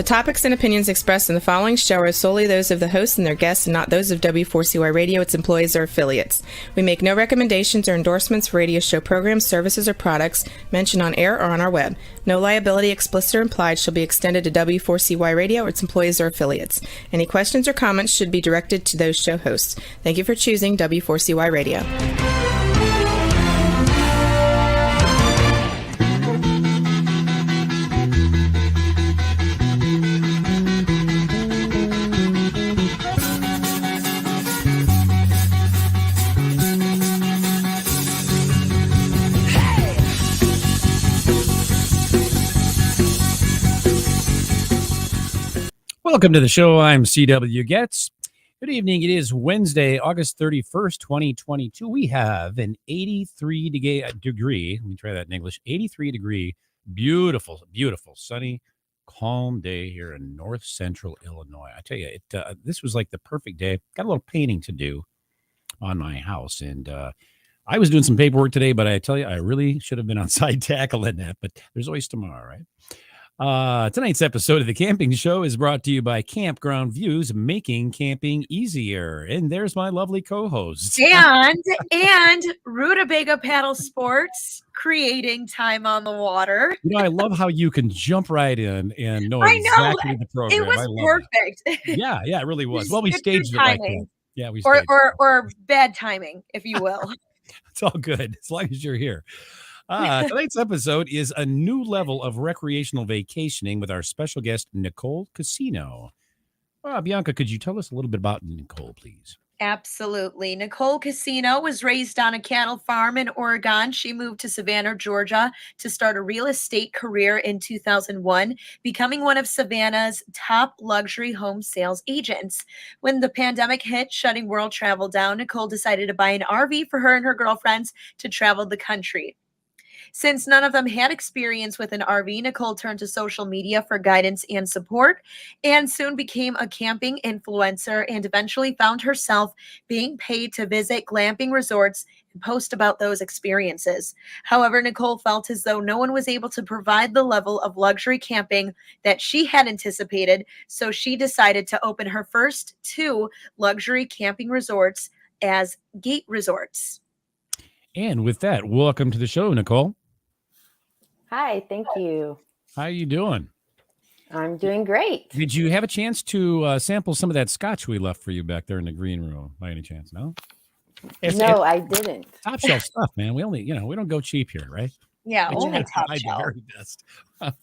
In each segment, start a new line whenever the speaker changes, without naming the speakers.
topics and opinions expressed in the following show are solely those of the hosts and their guests and not those of W4CY Radio, its employees, or affiliates. We make no recommendations or endorsements for radio show programs, services, or products mentioned on air or on our web. No liability, explicit or implied, shall be extended to W4CY Radio or its employees or affiliates. Any questions or comments should be directed to those show hosts. Thank you for choosing W4CY Radio.
Welcome to the show. I'm C.W. Getz. Good evening. It is Wednesday, August 31st, 2022. We have an 83 degree, let me try that in English, 83 degree, beautiful, sunny, calm day here in north central Illinois. I tell you, this was like the perfect day. Got a little painting to do on my house, and I was doing some paperwork today, but I tell you, I really should have been outside tackling that, but there's always tomorrow, right? Tonight's episode of the Camping Show is brought to you by Campground Views, making camping easier. And there's my lovely co-host.
And Rutabaga Paddle Sports, creating time on the water.
You know, I love how you can jump right in and know exactly the program.
It was perfect.
Yeah, it really was. Well, we staged it like that. Yeah, we
staged it. Or bad timing, if you will.
It's all good, as long as you're here. Tonight's episode is a new level of recreational vacationing with our special guest, Nicole Casino. Bianca, could you tell us a little bit about Nicole, please?
Absolutely. Nicole Casino was raised on a cattle farm in Oregon. She moved to Savannah, Georgia to start a real estate career in 2001, becoming one of Savannah's top luxury home sales agents. When the pandemic hit, shutting world travel down, Nicole decided to buy an RV for her and her girlfriends to travel the country. Since none of them had experience with an RV, Nicole turned to social media for guidance and support, and soon became a camping influencer and eventually found herself being paid to visit glamping resorts and post about those experiences. However, Nicole felt as though no one was able to provide the level of luxury camping that she had anticipated, so she decided to open her first 2 luxury camping resorts as Gait Resorts.
And with that, welcome to the show, Nicole.
Hi, thank you.
How are you doing?
I'm doing great.
Did you have a chance to sample some of that scotch we left for you back there in the green room by any chance? No?
No, I didn't.
Top shelf stuff, man. We only, we don't go cheap here, right?
Yeah, only top shelf.
Very best.
I'm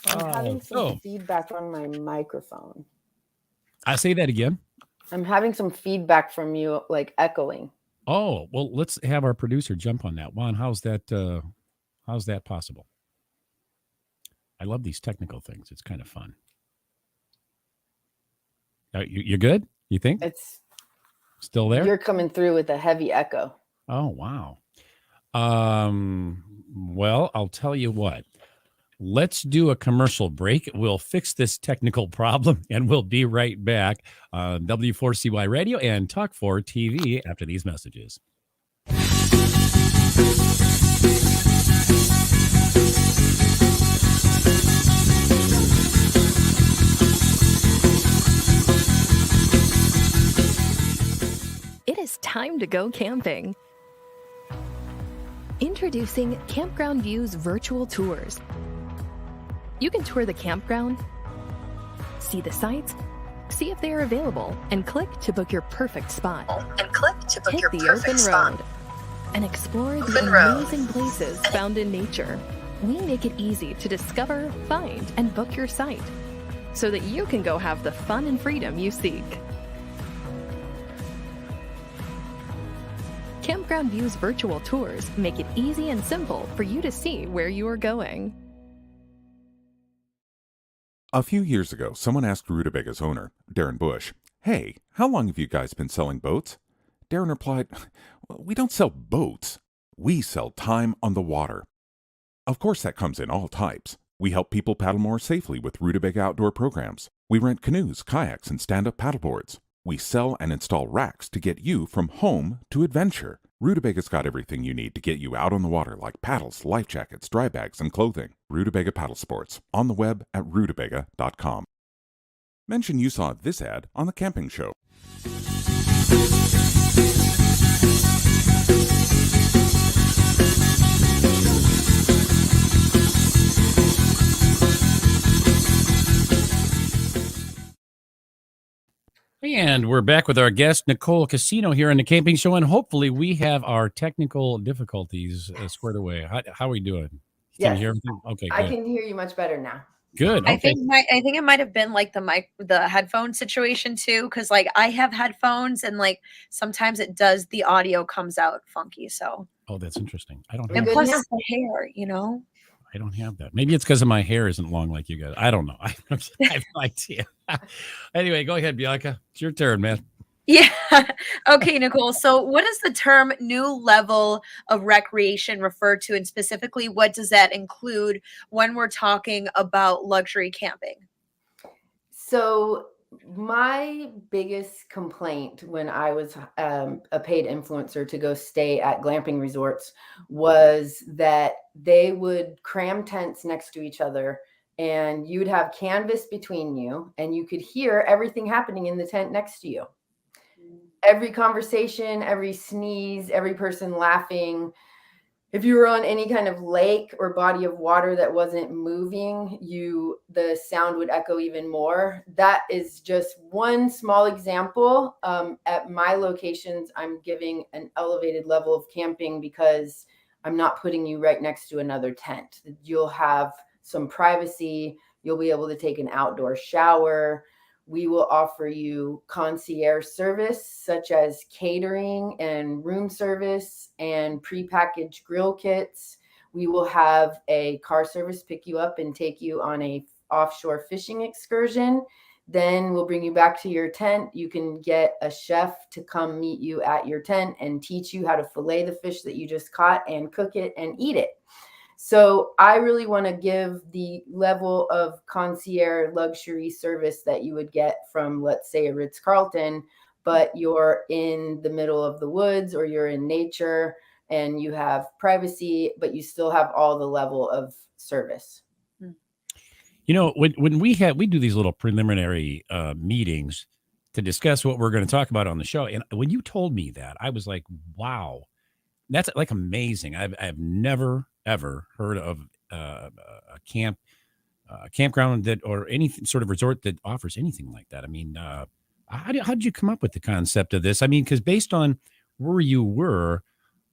having some feedback on my microphone.
I say that again.
I'm having some feedback from you, like echoing.
Oh, well, let's have our producer jump on that. Juan, how's that possible? I love these technical things. It's kind of fun. You're good? You think?
It's
still there?
You're coming through with a heavy echo.
Oh, wow. Well, I'll tell you what. Let's do a commercial break. We'll fix this technical problem, and we'll be right back on W4CY Radio and Talk 4 TV after these messages.
It is time to go camping. Introducing Campground Views virtual tours. You can tour the campground, see the sites, see if they are available, and click to book your perfect spot. Hit the open road and explore the amazing places found in nature. We make it easy to discover, find, and book your site so that you can go have the fun and freedom you seek. Campground Views virtual tours make it easy and simple for you to see where you are going.
A few years ago, someone asked Rutabaga's owner, Darren Bush, "Hey, how long have you guys been selling boats?" Darren replied, "We don't sell boats. We sell time on the water." Of course, that comes in all types. We help people paddle more safely with Rutabaga outdoor programs. We rent canoes, kayaks, and stand-up paddleboards. We sell and install racks to get you from home to adventure. Rutabaga's got everything you need to get you out on the water, like paddles, life jackets, dry bags, and clothing. Rutabaga Paddle Sports, on the web at rutabaga.com. Mention you saw this ad on The Camping Show.
And we're back with our guest, Nicole Casino, here on The Camping Show, and hopefully we have our technical difficulties squared away. How are we doing? Can you hear everything? Okay, good.
I can hear you much better now.
Good. Okay.
I think it might have been like the headphone situation too, because like I have headphones and like sometimes the audio comes out funky. So
That's interesting. I don't
and
have
plus the hair,
I don't have that. Maybe it's because of my hair isn't long like you guys. I don't know. I have no idea. Anyway, go ahead, Bianca. It's your turn, man.
Yeah. Okay, Nicole. So what does the term new level of recreation refer to? And specifically, what does that include when we're talking about luxury camping?
So my biggest complaint when I was a paid influencer to go stay at glamping resorts was that they would cram tents next to each other, and you'd have canvas between you and you could hear everything happening in the tent next to you. Every conversation, every sneeze, every person laughing. If you were on any kind of lake or body of water that wasn't moving, the sound would echo even more. That is just one small example. At my locations, I'm giving an elevated level of camping because I'm not putting you right next to another tent. You'll have some privacy. You'll be able to take an outdoor shower. We will offer you concierge service, such as catering and room service and prepackaged grill kits. We will have a car service pick you up and take you on a offshore fishing excursion. Then we'll bring you back to your tent. You can get a chef to come meet you at your tent and teach you how to fillet the fish that you just caught and cook it and eat it. So I really want to give the level of concierge luxury service that you would get from, let's say, a Ritz-Carlton, but you're in the middle of the woods or you're in nature and you have privacy, but you still have all the level of service.
When we do these little preliminary meetings to discuss what we're going to talk about on the show, and when you told me that, I was like, wow, that's like amazing. I've never ever heard of a campground or any sort of resort that offers anything like that. I mean, how did you come up with the concept of this? I mean, because based on where you were,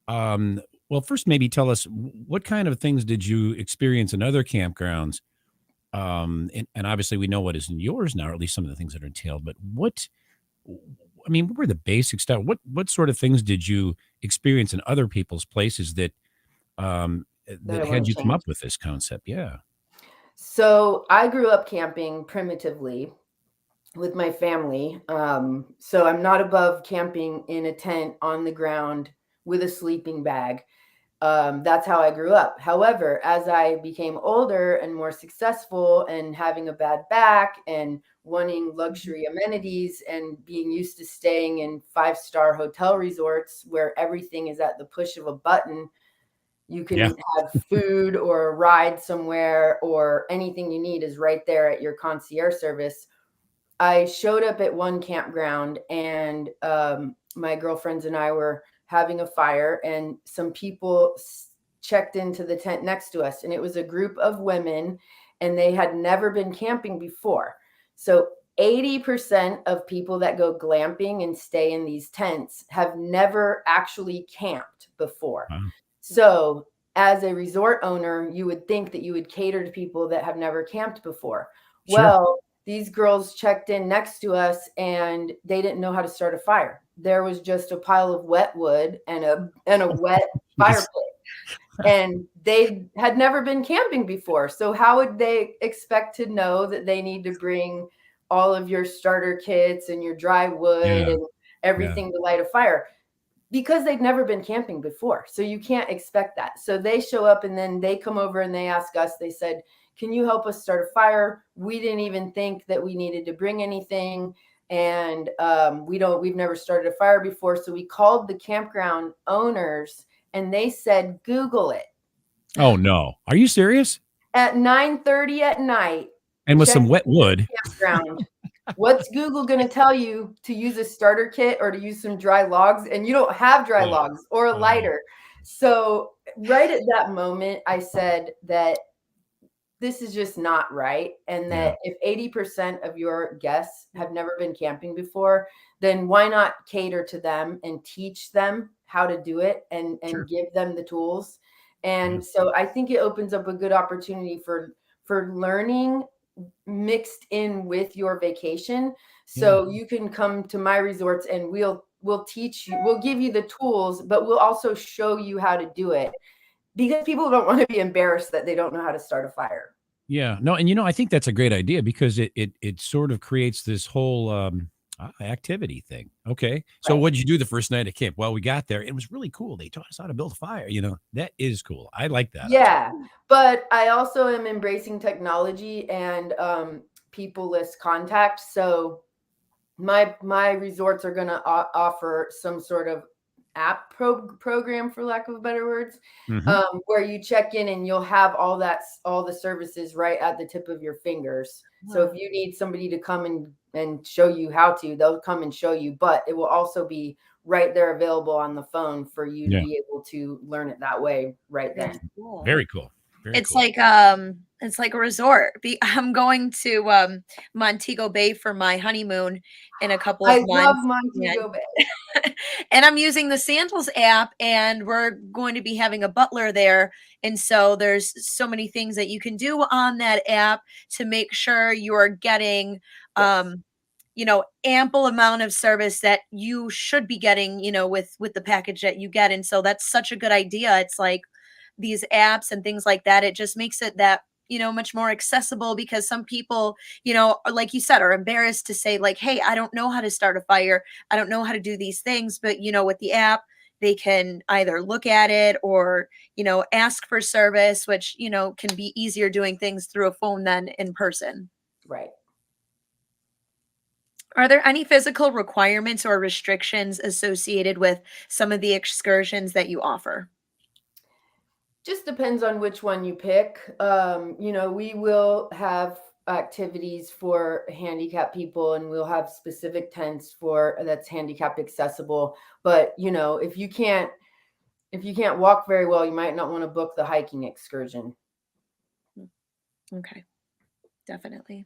well, first maybe tell us what kind of things did you experience in other campgrounds? And obviously we know what is in yours now, or at least some of the things that are entailed, but what were the basic stuff? What sort of things did you experience in other people's places that had you come up with this concept? Yeah.
So I grew up camping primitively with my family. So I'm not above camping in a tent on the ground with a sleeping bag. That's how I grew up. However, as I became older and more successful and having a bad back and wanting luxury amenities and being used to staying in 5-star hotel resorts where everything is at the push of a button, you can have food or a ride somewhere or anything you need is right there at your concierge service. I showed up at one campground and my girlfriends and I were having a fire and some people checked into the tent next to us, and it was a group of women and they had never been camping before. So 80% of people that go glamping and stay in these tents have never actually camped before. Wow. So as a resort owner, you would think that you would cater to people that have never camped before. Sure. Well, these girls checked in next to us and they didn't know how to start a fire. There was just a pile of wet wood and a wet fire pit. And they had never been camping before. So how would they expect to know that they need to bring all of your starter kits and your dry wood and everything to light a fire? Because they've never been camping before. So you can't expect that. So they show up and then they come over and they ask us, they said, can you help us start a fire? We didn't even think that we needed to bring anything. and we've never started a fire before. So we called the campground owners, and they said, Google it.
Oh no. Are you serious?
At 9:30 at night,
And with some
check
wet wood.
campground. What's Google going to tell you to use a starter kit or to use some dry logs? And you don't have dry logs or a lighter. So right at that moment, I said that this is just not right. And that if 80% of your guests have never been camping before, then why not cater to them and teach them how to do it and give them the tools? And so I think it opens up a good opportunity for learning mixed in with your vacation. So you can come to my resorts and we'll teach you, we'll give you the tools, but we'll also show you how to do it, because people don't want to be embarrassed that they don't know how to start a fire.
Yeah. No, and I think that's a great idea, because it sort of creates this whole activity thing. Okay. So what did you do the first night at camp? Well, we got there. It was really cool. They taught us how to build a fire. That is cool. I like that.
Yeah. But I also am embracing technology and people-less contact. So my resorts are going to offer some sort of app program, for lack of better words, where you check in and you'll have all the services right at the tip of your fingers. So if you need somebody to come and show you how to, they'll come and show you, but it will also be right there available on the phone for you to be able to learn it that way right then.
Cool.
Very cool.
It's like a resort. I'm going to Montego Bay for my honeymoon in a couple of months.
I love Montego Bay.
And I'm using the Sandals app, and we're going to be having a butler there. And so there's so many things that you can do on that app to make sure you're getting ample amount of service that you should be getting, with the package that you get. And so that's such a good idea. It's like these apps and things like that. It just makes it that, much more accessible, because some people, like you said, are embarrassed to say, like, hey, I don't know how to start a fire. I don't know how to do these things. But, with the app, they can either look at it or, ask for service, which, can be easier doing things through a phone than in person.
Right.
Are there any physical requirements or restrictions associated with some of the excursions that you offer?
Just depends on which one you pick. We will have activities for handicapped people, and we'll have specific tents that's handicap accessible. But if you can't walk very well, you might not want to book the hiking excursion.
Okay, definitely.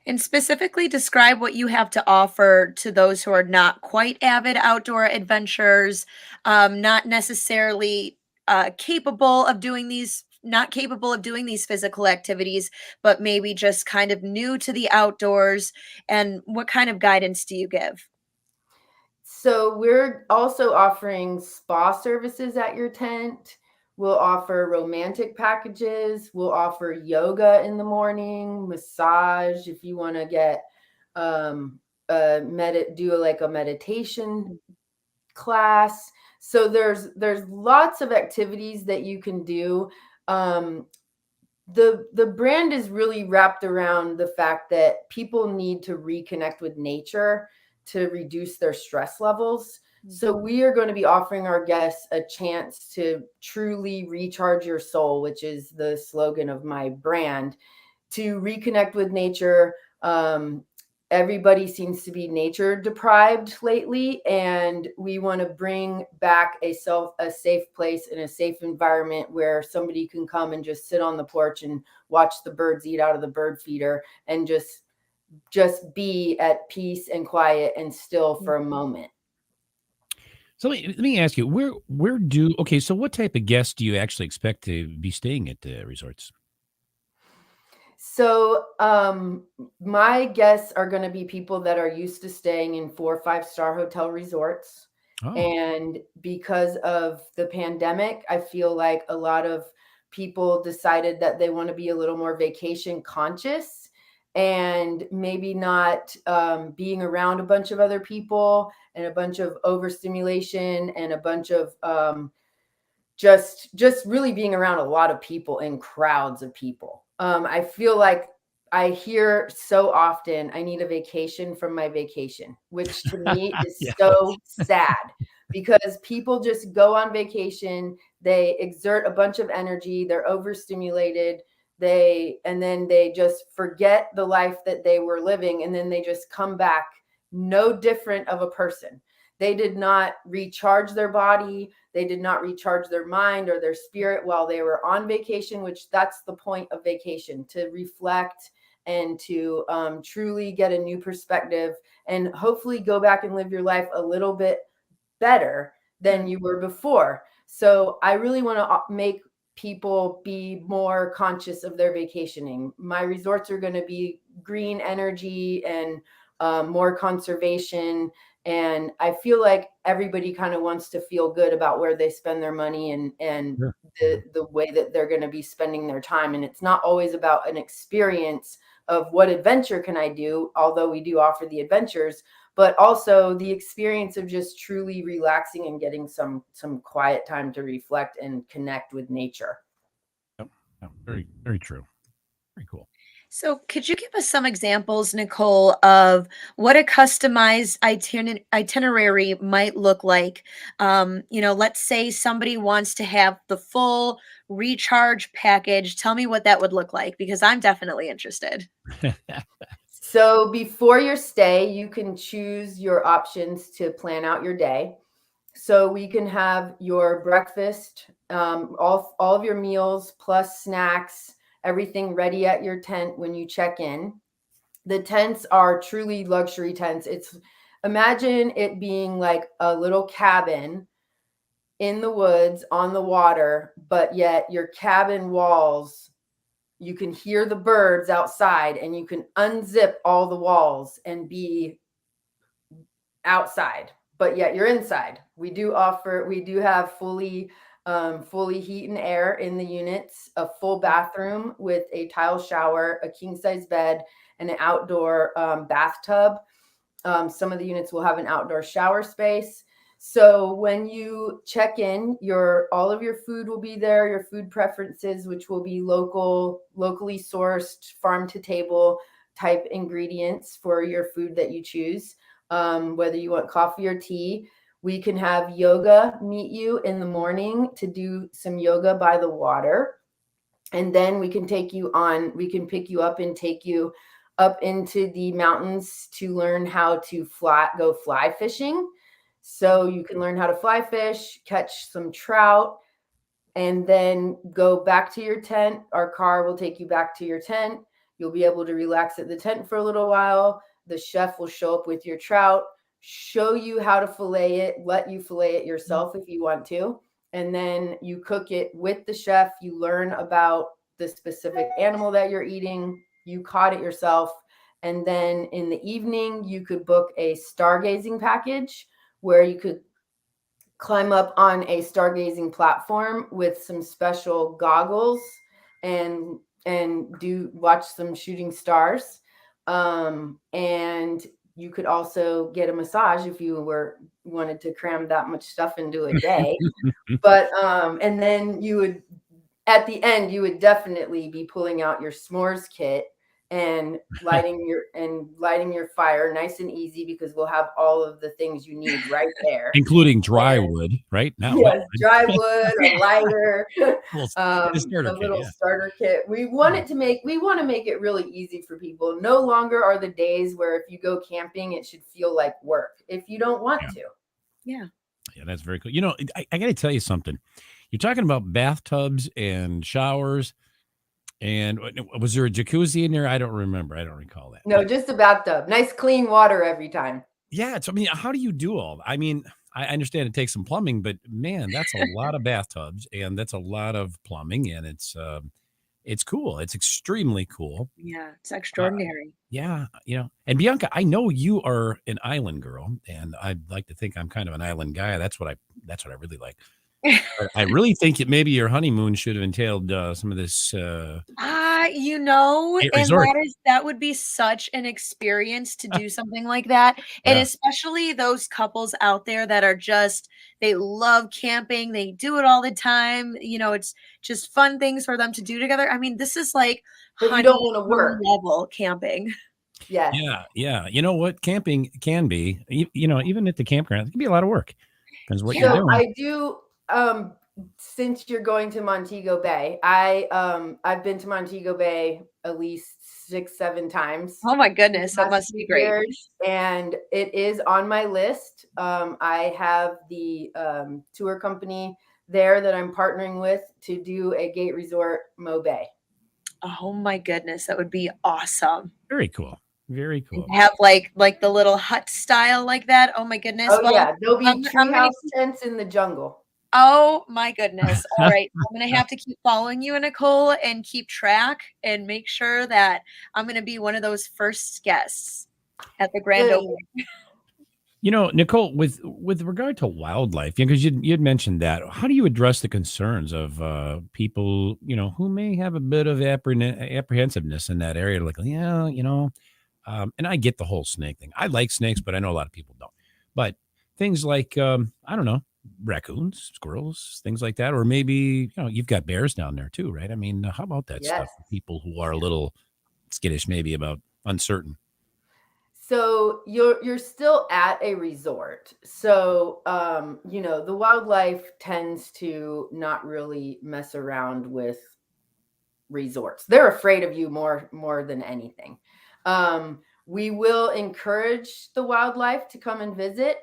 And specifically describe what you have to offer to those who are not quite avid outdoor adventurers, not necessarily capable of doing these physical activities, but maybe just kind of new to the outdoors. And what kind of guidance do you give?
So we're also offering spa services at your tent. We'll offer romantic packages. We'll offer yoga in the morning, massage if you want to get do like a meditation class. So there's lots of activities that you can do. The brand is really wrapped around the fact that people need to reconnect with nature to reduce their stress levels. So we are going to be offering our guests a chance to truly recharge your soul, which is the slogan of my brand, to reconnect with nature. Everybody seems to be nature deprived lately, and we want to bring back a safe place and a safe environment where somebody can come and just sit on the porch and watch the birds eat out of the bird feeder and just be at peace and quiet and still for a moment.
So let me ask you, so what type of guests do you actually expect to be staying at the resorts?
So my guests are going to be people that are used to staying in 4 or 5-star hotel resorts. And because of the pandemic, I feel like a lot of people decided that they want to be a little more vacation conscious and maybe not being around a bunch of other people and a bunch of overstimulation and a bunch of just really being around a lot of people and crowds of people. I feel like I hear so often, I need a vacation from my vacation, which to me is
Yeah.
so sad because people just go on vacation, they exert a bunch of energy, they're overstimulated, and then they just forget the life that they were living, and then they just come back no different of a person. They did not recharge their body, they did not recharge their mind or their spirit while they were on vacation, which that's the point of vacation, to reflect and to truly get a new perspective and hopefully go back and live your life a little bit better than you were before. So I really want to make people be more conscious of their vacationing. My resorts are going to be green energy and more conservation. And I feel like everybody kind of wants to feel good about where they spend their money and
Sure.
the way that they're going to be spending their time. And it's not always about an experience of what adventure can I do, although we do offer the adventures, but also the experience of just truly relaxing and getting some quiet time to reflect and connect with nature.
Yep. Yep. Very, very true. Very cool.
So, could you give us some examples, Nicole, of what a customized itinerary might look like? Let's say somebody wants to have the full recharge package. Tell me what that would look like because I'm definitely interested.
So before your stay, you can choose your options to plan out your day. So we can have your breakfast, all of your meals plus snacks, everything ready at your tent when you check in. The tents are truly luxury tents. Imagine it being like a little cabin in the woods on the water, but yet your cabin walls, you can hear the birds outside and you can unzip all the walls and be outside, but yet you're inside. We do have fully heat and air in the units, a full bathroom with a tile shower, a king size bed, and an outdoor bathtub. Some of the units will have an outdoor shower space. So when you check in, all of your food will be there, your food preferences, which will be locally sourced, farm to table type ingredients for your food that you choose. Whether you want coffee or tea, we can have yoga meet you in the morning to do some yoga by the water. And then we can pick you up and take you up into the mountains to learn how to go fly fishing. So you can learn how to fly fish, catch some trout, and then go back to your tent. Our car will take you back to your tent. You'll be able to relax at the tent for a little while. The chef will show up with your trout, show you how to fillet it, let you fillet it yourself if you want to. And then you cook it with the chef. You learn about the specific animal that you're eating. You caught it yourself. And then in the evening, you could book a stargazing package where you could climb up on a stargazing platform with some special goggles and watch some shooting stars. And you could also get a massage if you wanted to cram that much stuff into a day. But and then at the end you would definitely be pulling out your s'mores kit and lighting your fire nice and easy, because we'll have all of the things you need right there,
including dry wood, right? Now,
yes, dry wood, a lighter, a
starter kit,
little starter kit. We want to make it really easy for people. No longer are the days where if you go camping, it should feel like work if you don't want to.
Yeah.
Yeah, that's very cool. I got to tell you something. You're talking about bathtubs and showers. And was there a jacuzzi in there? I don't remember. I don't recall that.
No, just a bathtub. Nice clean water every time.
Yeah. How do you do all that? I understand it takes some plumbing, but man, that's a lot of bathtubs and that's a lot of plumbing, and it's cool. It's extremely cool.
Yeah, it's extraordinary.
Yeah. And Bianca, I know you are an island girl, and I'd like to think I'm kind of an island guy. That's what I really like. I really think that maybe your honeymoon should have entailed some of this Gait
And
Resort.
that would be such an experience to do something like that. And
Yeah.
especially those couples out there that are just, they love camping, they do it all the time. It's just fun things for them to do together. I mean, this is like
But you don't want to
honeymoon
work.
level camping.
Yes.
Yeah. You know what? Camping can be, even at the campground, it can be a lot of work. Depends what you're
So
doing.
I do, since you're going to Montego Bay, I've been to Montego Bay at least 6-7 times
Oh my
in the
goodness, that
last
must
few
be great.
years, and it is on my list. I have the tour company there that I'm partnering with to do a Gait Resort Mo Bay.
Oh my goodness, that would be awesome.
Very cool. Very cool.
Have like the little hut style like that. Oh my goodness.
Oh
Well,
yeah, there'll be
I'm gonna
treehouse tents in the jungle.
Oh my goodness. All right. I'm going to have to keep following you, Nicole, and keep track and make sure that I'm going to be one of those first guests at the grand
Good.
opening.
Nicole, with regard to wildlife, because you'd mentioned that, how do you address the concerns of people, who may have a bit of apprehensiveness in that area? Like, and I get the whole snake thing. I like snakes, but I know a lot of people don't. But things like, I don't know, raccoons, squirrels, things like that, or maybe you've got bears down there too, right? I mean, how about that stuff
Yes.
for people who are a little skittish, maybe about uncertain?
So you're still at a resort. So the wildlife tends to not really mess around with resorts. They're afraid of you more than anything. We will encourage the wildlife to come and visit,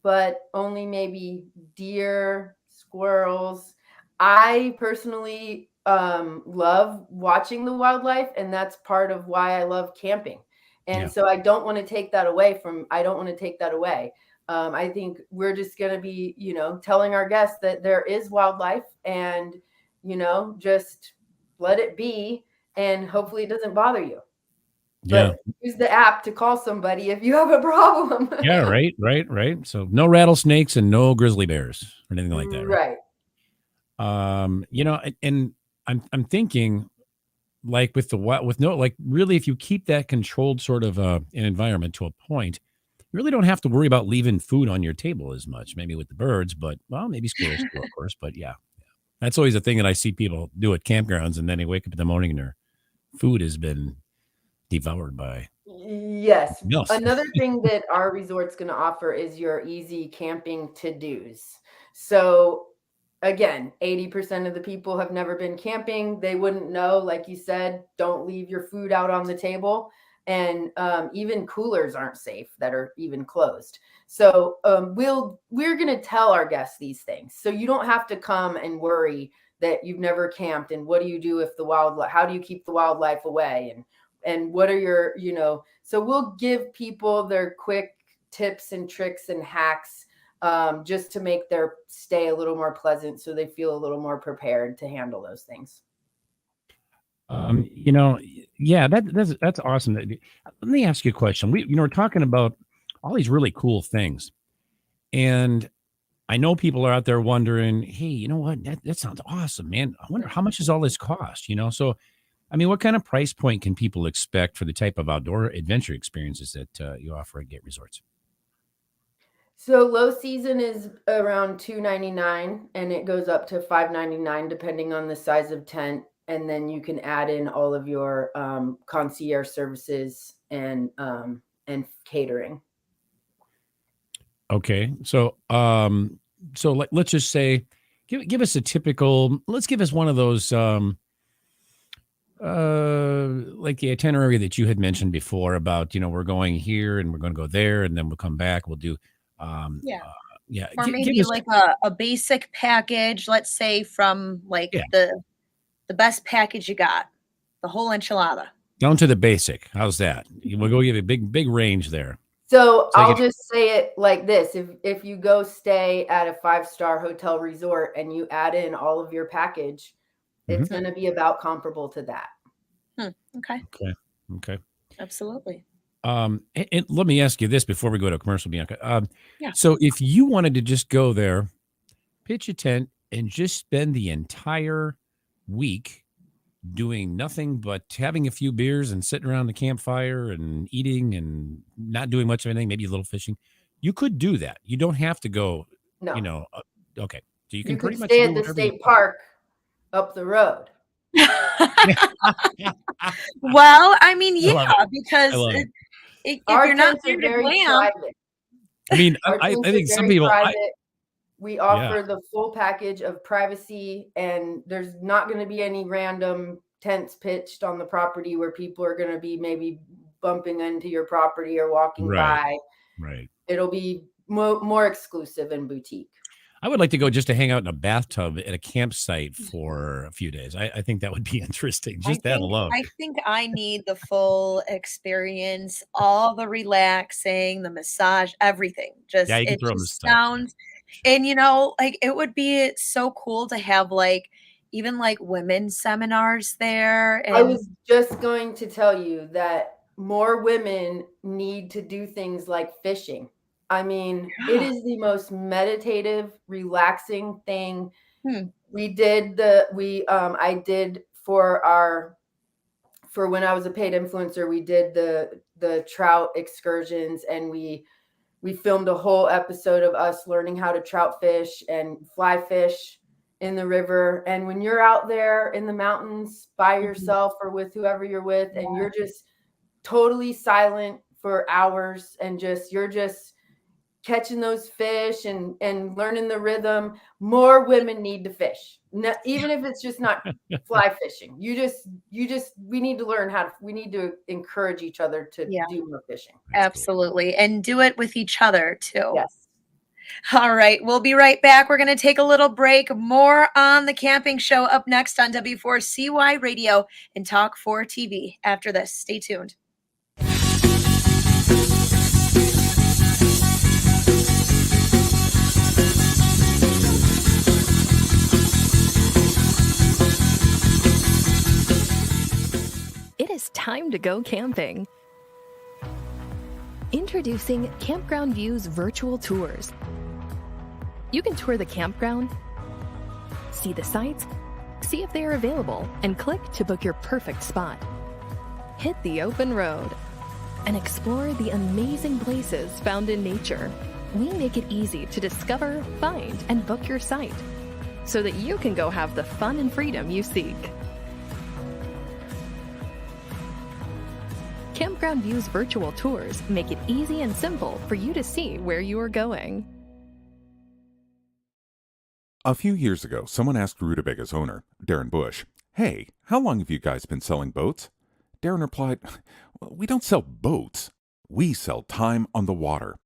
but only maybe deer, squirrels. I personally love watching the wildlife, and that's part of why I love camping. And
Yeah.
so I don't want to take that away. I think we're just going to be, telling our guests that there is wildlife, and, just let it be, and hopefully it doesn't bother you.
Yeah.
But use the app to call somebody if you have a problem.
Yeah. Right. So no rattlesnakes and no grizzly bears or anything like that. Right. And I'm thinking, like with really, if you keep that controlled sort of an environment to a point, you really don't have to worry about leaving food on your table as much. Maybe with the birds, but maybe squirrels too, of course. But yeah, that's always a thing that I see people do at campgrounds, and then they wake up in the morning and their food has been devoured by.
Yes.
Yes.
Another thing that our resort's going to offer is your easy camping to-dos. So again, 80% of the people have never been camping. They wouldn't know, like you said, don't leave your food out on the table. And even coolers aren't safe that are even closed. So we're going to tell our guests these things. So you don't have to come and worry that you've never camped. And what do you do if how do you keep the wildlife away? And what are your, so we'll give people their quick tips and tricks and hacks just to make their stay a little more pleasant, so they feel a little more prepared to handle those things.
Yeah, that's awesome. Let me ask you a question. We're talking about all these really cool things, and I know people are out there wondering, hey, you know what? That sounds awesome, man. I wonder how much does all this cost? So, I mean, what kind of price point can people expect for the type of outdoor adventure experiences that you offer at Gait Resorts?
So low season is around $299, and it goes up to $599 depending on the size of tent. And then you can add in all of your concierge services and catering.
Okay, so let's just say, give us a typical. Let's give us one of those like the itinerary that you had mentioned before about we're going here and we're going to go there and then we'll come back. We'll do yeah.
Or
Give
maybe
us,
like a basic package, let's say from like
Yeah.
the best package you got, the whole enchilada.
down to the basic. How's that? We'll go give you a big range there.
So
So you
I'll
get-
just say it like this. If you go stay at a 5-star hotel resort and you add in all of your package, it's going to be about comparable to that.
Okay.
Okay.
Absolutely.
And let me ask you this before we go to commercial, Bianca.
Yeah.
So if you wanted to just go there, pitch a tent, and just spend the entire week doing nothing but having a few beers and sitting around the campfire and eating and not doing much of anything, maybe a little fishing. You could do that. You don't have to go,
No.
Okay. So you
You
can
could
pretty much
stay
do
at the
whatever you
state park up the road.
Well, I mean,
I love
yeah,
it.
because
I love it.
if
Our
you're not
tents
there
are
to
very
glam,
private.
I mean,
Our
I
tents are
think some
very
people,
private. We
Yeah.
offer the full package of privacy, and there's not going to be any random tents pitched on the property where people are going to be maybe bumping into your property or walking by.
Right.
It'll be more exclusive and boutique.
I would like to go just to hang out in a bathtub at a campsite for a few days. I think that would be interesting. Just that alone.
I think I need the full experience, all the relaxing, the massage, everything.
Yeah, you can
It
throw
just
them aside.
sounds, and like it would be so cool to have like even like women's seminars there.
I
And
was just going to tell you that more women need to do things like fishing. I mean, it is the most meditative, relaxing thing.
Hmm.
I did for when I was a paid influencer, we did the trout excursions, and we filmed a whole episode of us learning how to trout fish and fly fish in the river. And when you're out there in the mountains by yourself or with whoever you're with, and you're just totally silent for hours, and you're just catching those fish and learning the rhythm, more women need to fish. Even if it's just not fly fishing, we need to learn we need to encourage each other to do more fishing.
Absolutely. And do it with each other too.
Yes.
All right. We'll be right back. We're going to take a little break. More on the camping show up next on W4CY Radio and Talk 4 TV after this. Stay tuned.
It is time to go camping. Introducing Campground View's virtual tours. You can tour the campground, see the sights, see if they are available, and click to book your perfect spot. Hit the open road and explore the amazing places found in nature. We make it easy to discover, find, and book your site so that you can go have the fun and freedom you seek. Campground View's virtual tours make it easy and simple for you to see where you are going.
A few years ago, someone asked Rutabaga's owner, Darren Bush, "Hey, how long have you guys been selling boats?" Darren replied, "We don't sell boats. We sell time on the water."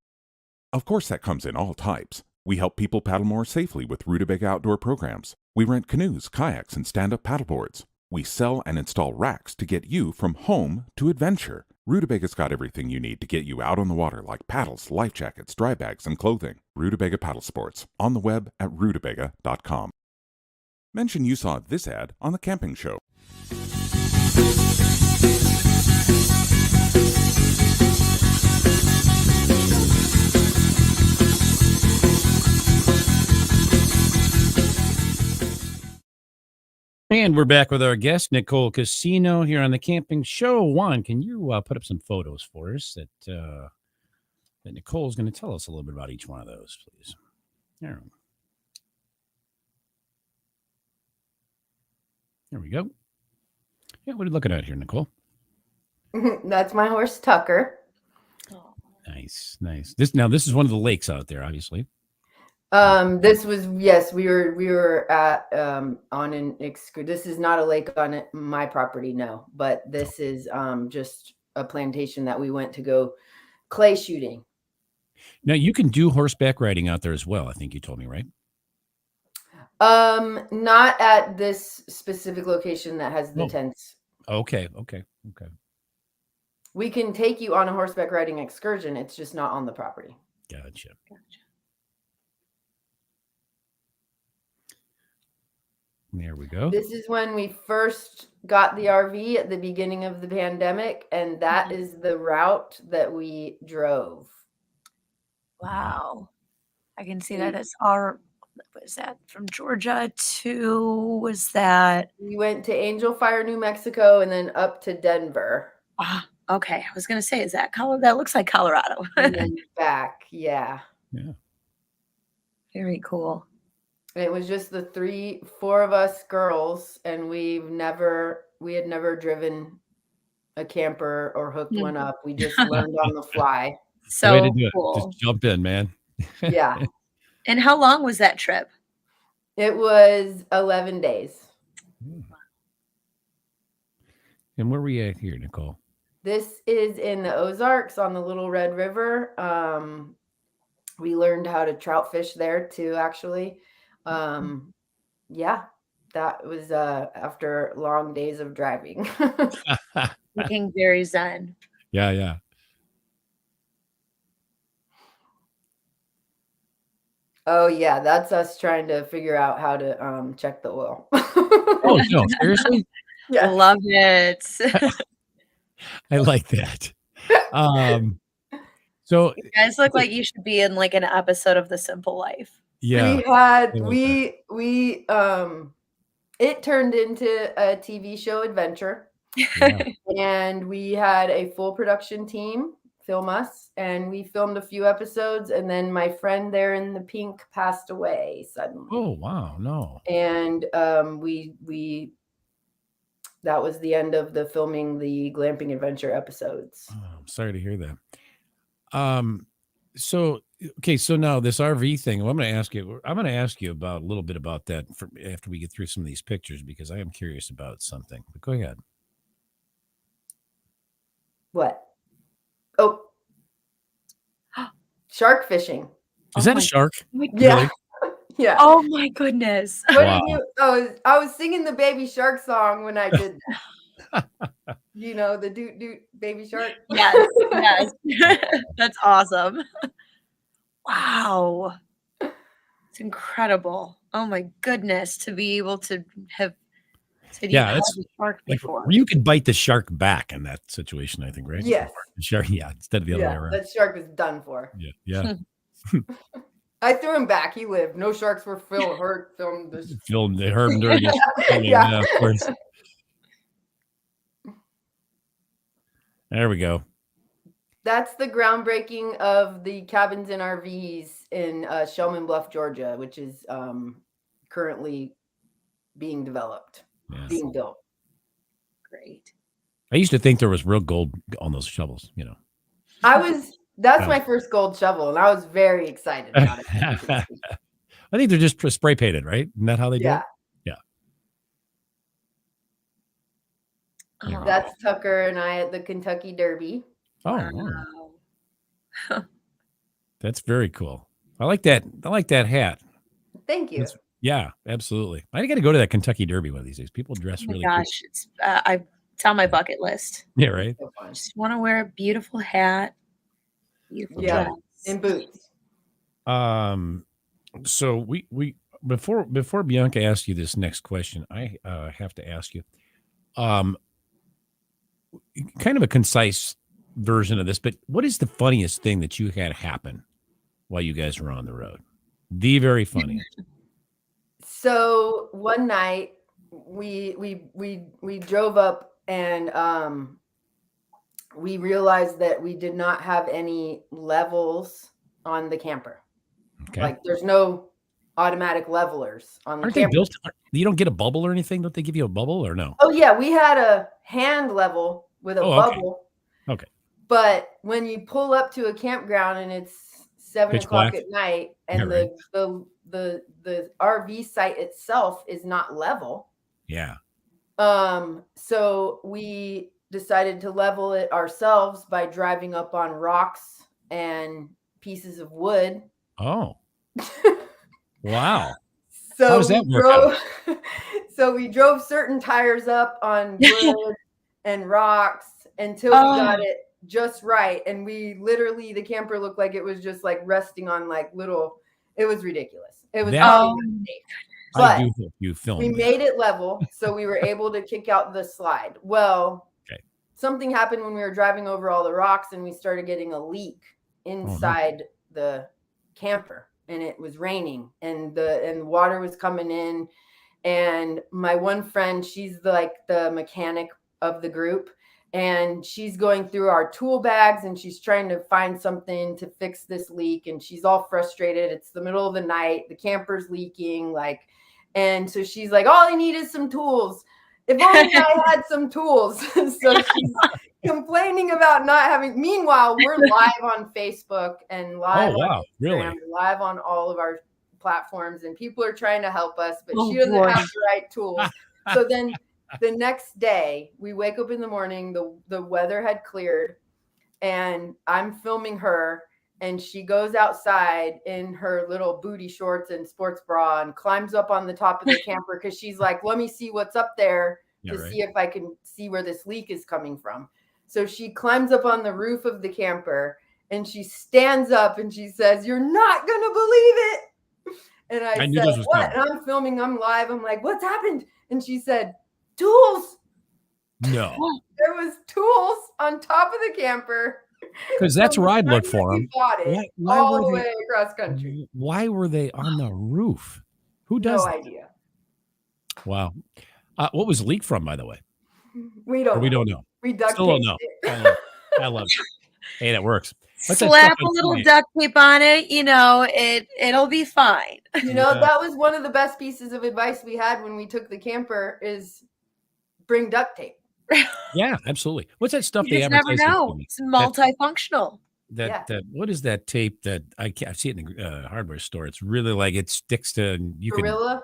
Of course, that comes in all types. We help people paddle more safely with Rutabaga outdoor programs. We rent canoes, kayaks, and stand-up paddleboards. We sell and install racks to get you from home to adventure. Rutobaga's got everything you need to get you out on the water, like paddles, life jackets, dry bags, and clothing. Rutabaga Paddle Sports, on the web at rutabaga.com. Mention you saw this ad on The Camping Show.
And we're back with our guest, Nicole Casino, here on The Camping Show. Juan, can you put up some photos for us that Nicole's going to tell us a little bit about each one of those, please? There we go. Yeah, what are you looking at here, Nicole?
That's my horse, Tucker.
Nice. This is one of the lakes out there, obviously.
This was, yes, we were at on an this is not a lake on my property, no, but this is just a plantation that we went to go clay shooting.
Now you can do horseback riding out there as well, I think you told me, right?
Not at this specific location that has the tents.
Okay.
We can take you on a horseback riding excursion. It's just not on the property.
Gotcha. There we go.
This is when we first got the RV at the beginning of the pandemic, and that is the route that we drove.
Wow. I can see that it's our Was that from Georgia to, was that?
We went to Angel Fire, New Mexico, and then up to Denver.
Okay. I was going to say, is that Colorado? That looks like Colorado.
And then back. Yeah.
Yeah.
Very cool.
It was just the 4 of us girls, and we had never driven a camper or hooked one up. We just learned on the fly.
The way to
So
do it.
cool.
Just jump in, man.
Yeah.
And how long was that trip?
It was 11 days.
And where were you at here, Nicole?
This is in the Ozarks on the Little Red River. We learned how to trout fish there too, actually. Yeah, that was after long days of driving.
Looking very zen.
Yeah, yeah.
Oh yeah, that's us trying to figure out how to check the oil.
Oh, no, seriously?
Yeah.
Love it.
I like that. So
You guys look like you should be in like an episode of The Simple Life.
yeah.
It turned into a TV show adventure.
Yeah.
And we had a full production team film us, and we filmed a few episodes, and then my friend there in the pink passed away suddenly.
Oh, wow. No.
And we that was the end of the filming the glamping adventure episodes.
Oh, I'm sorry to hear that. So now this RV thing, well, I'm going to ask you about a little bit about that after we get through some of these pictures, because I am curious about something. But go ahead.
What? Oh, shark fishing.
Is that a shark?
Yeah.
Really?
Yeah.
Oh my goodness.
What
Wow.
did you? I was singing the Baby Shark song when I did that. You know, the doot doot Baby Shark.
Yes. That's awesome. Wow. It's incredible. Oh my goodness, to be able to have said
Yeah,
you
that's
had a shark
like
before.
you could bite the shark back in that situation, I think, right?
Yes.
The shark, yeah, instead of the other way around.
That shark was done for.
Yeah, yeah.
I threw him back. He lived. No sharks were filmed.
Filmed, they heard him during his
Yeah.
of course. There we go.
That's the groundbreaking of the cabins and RVs in Shellman Bluff, Georgia, which is currently being developed,
Yeah.
being built.
Great.
I used to think there was real gold on those shovels, you know.
That's my first gold shovel, and I was very excited about it.
I think they're just spray painted, right? Isn't that how they do it? Yeah.
Oh,
That's Tucker and I at the Kentucky Derby.
Oh,
wow.
wow. That's very cool. I like that. I like that hat.
Thank you.
Yeah, absolutely. I got to go to that Kentucky Derby one of these days. People dress
Oh my
really
gosh, it's on my bucket list.
cool. Yeah, right.
So fun.
Just want to wear a beautiful hat, beautiful
Yeah.
dress.
And boots.
So we before Bianca asks you this next question, I have to ask you, kind of a concise version of this, but what is the funniest thing that you had happen while you guys were on the road? The very funniest.
So one night we drove up, and we realized that we did not have any levels on the camper.
Okay.
Like there's no automatic levelers on the
Aren't they
camper.
built? You don't get a bubble or anything? Don't they give you a bubble or no?
Oh yeah, we had a hand level with a
Okay.
bubble.
Okay.
But when you pull up to a campground and it's 7
Pitch
o'clock
black.
at night, and
Yeah, right.
the RV site itself is not level,
Yeah.
so we decided to level it ourselves by driving up on rocks and pieces of wood.
Oh. Wow.
So
How does that
we
work
so we drove certain tires up on wood and rocks until we got it just right. And we literally, the camper looked like it was just like resting on like little, it was ridiculous. It was probably not safe.
I
But
do hope you filmed
we
that.
made it level, so we were able to kick out the slide. Well,
Okay.
something happened when we were driving over all the rocks, and we started getting a leak inside the camper. and it was raining, and the water was coming in. And my one friend, she's the mechanic of the group, and she's going through our tool bags and she's trying to find something to fix this leak, and she's all frustrated. It's the middle of the night, the camper's leaking, and so she's like, all I need is some tools. If only I had some tools. So she's complaining about not having. Meanwhile, we're live on Facebook and live on Instagram, live on all of our platforms, and people are trying to help us, but she doesn't have the right tools. So then the next day we wake up in the morning, the weather had cleared, and I'm filming her, and she goes outside in her little booty shorts and sports bra and climbs up on the top of the camper because she's like, let me see what's up there see if I can see where this leak is coming from. So she climbs up on the roof of the camper and she stands up and she says, you're not going to believe it. And I said, what? And I'm filming, I'm live. I'm like, what's happened? And she said, tools.
No.
There was tools on top of the camper.
Because that's where I'd look for them.
Why all the way across country.
Why were they on the roof? Who does
No
that?
idea.
Wow. What was leaked from, by the way?
We don't
know.
We duct
Still don't know. I love it. Hey, that works.
Slap a little duct tape on it, it'll be fine.
That was one of the best pieces of advice we had when we took the camper is bring duct tape.
Yeah, absolutely. What's that stuff
You
they
just never
advertise?
know. It's multifunctional.
That what is that tape that I see it in the hardware store? It's really like it sticks to
Gorilla?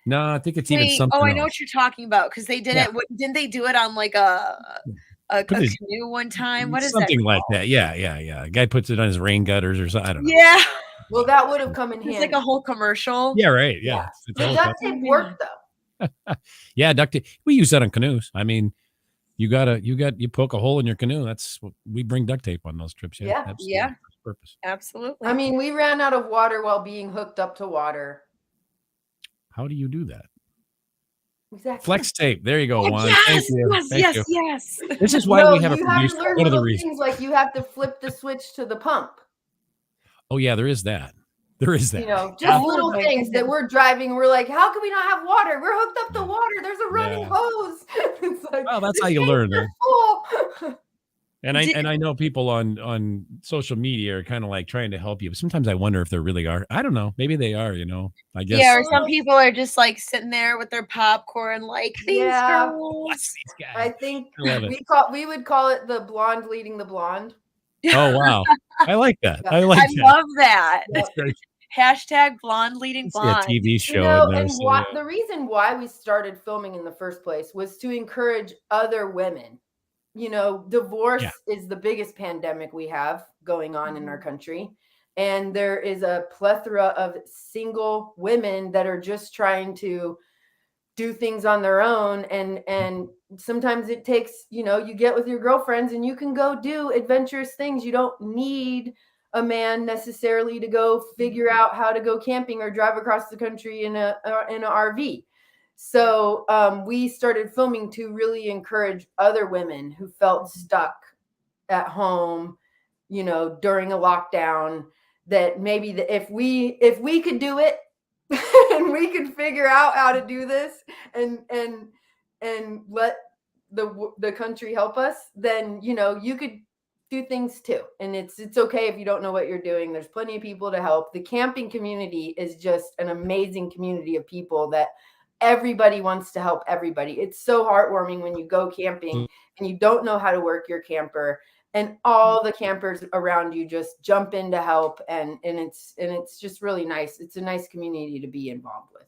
No, I think it's even something.
Oh, I know what you're talking about because they did it. Didn't they do it on like a canoe one time? What is
something
that
like that? Yeah. A guy puts it on his rain gutters or something. I don't know.
Yeah.
Well, that would have come in handy.
It's like a whole commercial.
Yeah, right. Yeah.
The duct tape worked though.
Yeah, duct tape. We use that on canoes. I mean, you poke a hole in your canoe. That's what we bring duct tape on those trips. Yeah. Absolutely.
Yeah.
Purpose.
Absolutely.
I mean, we ran out of water while being hooked up to water.
How do you do that?
Exactly.
Flex tape. There you go, Juan.
Yes,
Thank you.
Yes.
This is why we have a producer.
One of the reasons, like you have to flip the switch to the pump.
Oh yeah, there is that. Just
little things that we're driving. We're like, how can we not have water? We're hooked up to water. There's a running hose. It's like,
well, that's how you learn. And I know people on social media are kind of like trying to help you, but sometimes I wonder if they really are. I don't know. Maybe they are. I guess.
Yeah, or some people are just like sitting there with their popcorn, like these girls.
What's these guys?
I think we would call it the blonde leading the blonde.
Oh wow, I like that. I
love that.
That's great.
Hashtag blonde leading blonde.
A TV show.
The reason why we started filming in the first place was to encourage other women. Divorce is the biggest pandemic we have going on in our country. And there is a plethora of single women that are just trying to do things on their own. And sometimes it takes, you get with your girlfriends and you can go do adventurous things. You don't need a man necessarily to go figure out how to go camping or drive across the country in an RV. So we started filming to really encourage other women who felt stuck at home, during a lockdown, that maybe if we could do it and we could figure out how to do this and let the country help us, then, you could do things too. And it's okay if you don't know what you're doing. There's plenty of people to help. The camping community is just an amazing community of people that everybody wants to help everybody. It's so heartwarming when you go camping and you don't know how to work your camper and all the campers around you just jump in to help. And it's just really nice. It's a nice community to be involved with.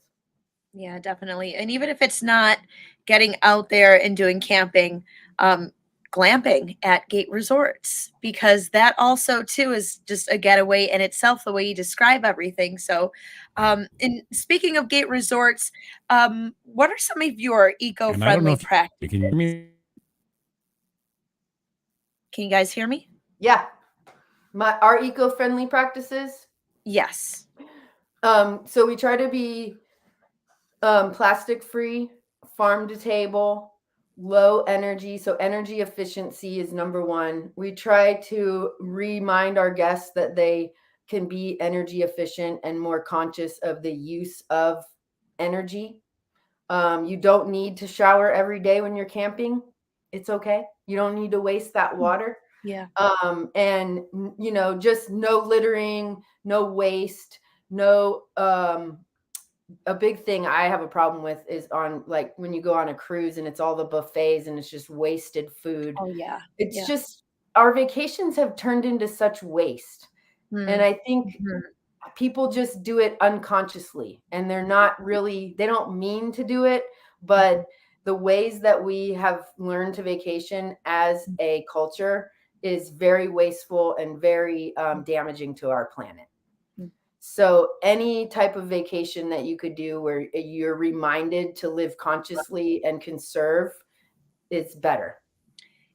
Yeah, definitely. And even if it's not getting out there and doing camping, glamping at Gait Resorts, because that also too is just a getaway in itself, the way you describe everything. So and speaking of Gait Resorts, what are some of your eco-friendly practices?
Can you hear me?
Can you guys hear me?
Yeah. Our eco-friendly practices?
Yes.
So we try to be plastic free, farm to table, low energy. So energy efficiency is number one. We try to remind our guests that they can be energy efficient and more conscious of the use of energy. You don't need to shower every day when you're camping. It's okay. You don't need to waste that water.
Yeah.
And just no littering, no waste, no, a big thing I have a problem with is on like when you go on a cruise and it's all the buffets and it's just wasted food.
Oh yeah.
It's
Yeah.
just our vacations have turned into such waste. And I think people just do it unconsciously, and they don't mean to do it, but the ways that we have learned to vacation as a culture is very wasteful and very damaging to our planet. So any type of vacation that you could do where you're reminded to live consciously and conserve, it's better.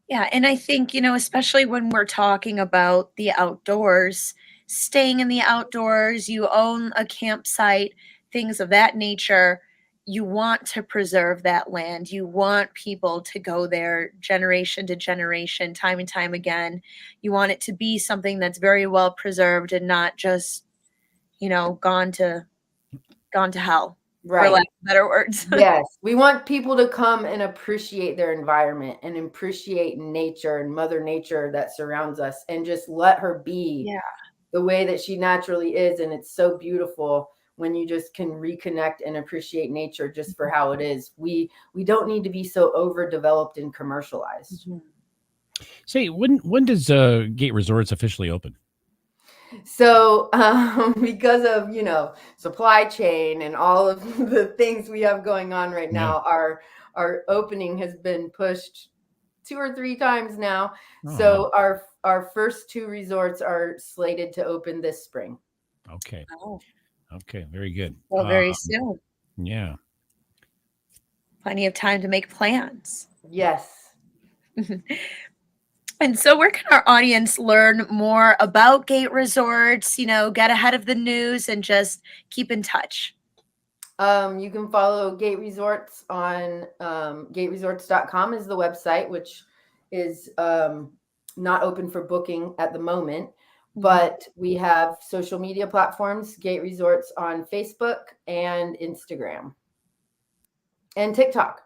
Yeah. And I think, especially when we're talking about the outdoors, staying in the outdoors, you own a campsite, things of that nature, you want to preserve that land. You want people to go there generation to generation, time and time again. You want it to be something that's very well preserved and not just, gone to hell, for
Right.
lack of better words.
Yes. We want people to come and appreciate their environment and appreciate nature and Mother Nature that surrounds us and just let her be the way that she naturally is. And it's so beautiful when you just can reconnect and appreciate nature just for how it is. We don't need to be so overdeveloped and commercialized.
Say, when does Gait Resorts officially open?
So because of, supply chain and all of the things we have going on right now, our opening has been pushed 2 or 3 times now.
Oh.
So our first 2 resorts are slated to open this spring.
Okay.
Oh,
Okay. Very good.
well, very soon.
Yeah.
Plenty of time to make plans.
Yes.
And so where can our audience learn more about Gait Resorts, get ahead of the news and just keep in touch?
You can follow Gait Resorts on gaitresorts.com is the website, which is not open for booking at the moment. But we have social media platforms, Gait Resorts on Facebook and Instagram and TikTok.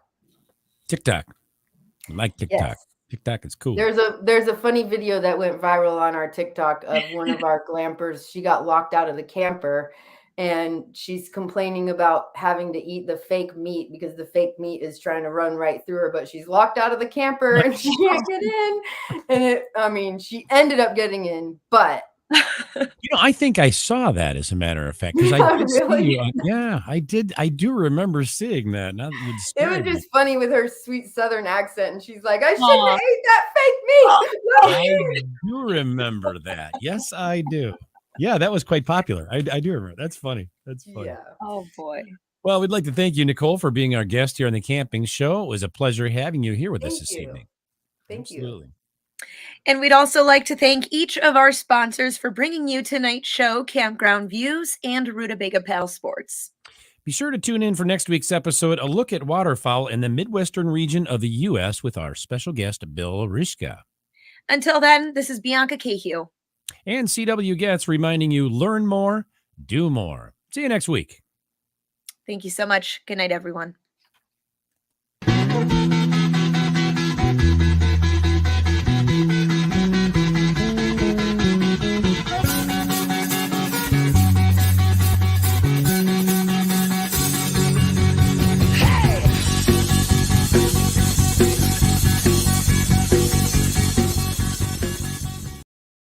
I like TikTok.
Yes.
TikTok is cool.
There's a funny video that went viral on our TikTok of one of our glampers. She got locked out of the camper and she's complaining about having to eat the fake meat because the fake meat is trying to run right through her, but she's locked out of the camper and she can't get in. And she ended up getting in, but
I think I saw that, as a matter of fact, because I did
Really?
see I do remember seeing that. Now that you
it was
described
just funny with her sweet Southern accent. And she's like, I shouldn't
Aw.
have ate that fake meat.
I do remember that. Yes, I do. Yeah, that was quite popular. I do remember. That's funny. That's funny.
Yeah.
Oh, boy.
Well, we'd like to thank you, Nicole, for being our guest here on the Camping Show. It was a pleasure having you here with us
Thank
this
you.
evening.
Thank you.
Absolutely.
And we'd also like to thank each of our sponsors for bringing you tonight's show, Campground Views and Rutabaga Pal Sports.
Be sure to tune in for next week's episode, a look at waterfowl in the Midwestern region of the U.S. with our special guest, Bill Rishka.
Until then, this is Bianca Cahill.
And CW Getz reminding you, learn more, do more. See you next week.
Thank you so much. Good night, everyone.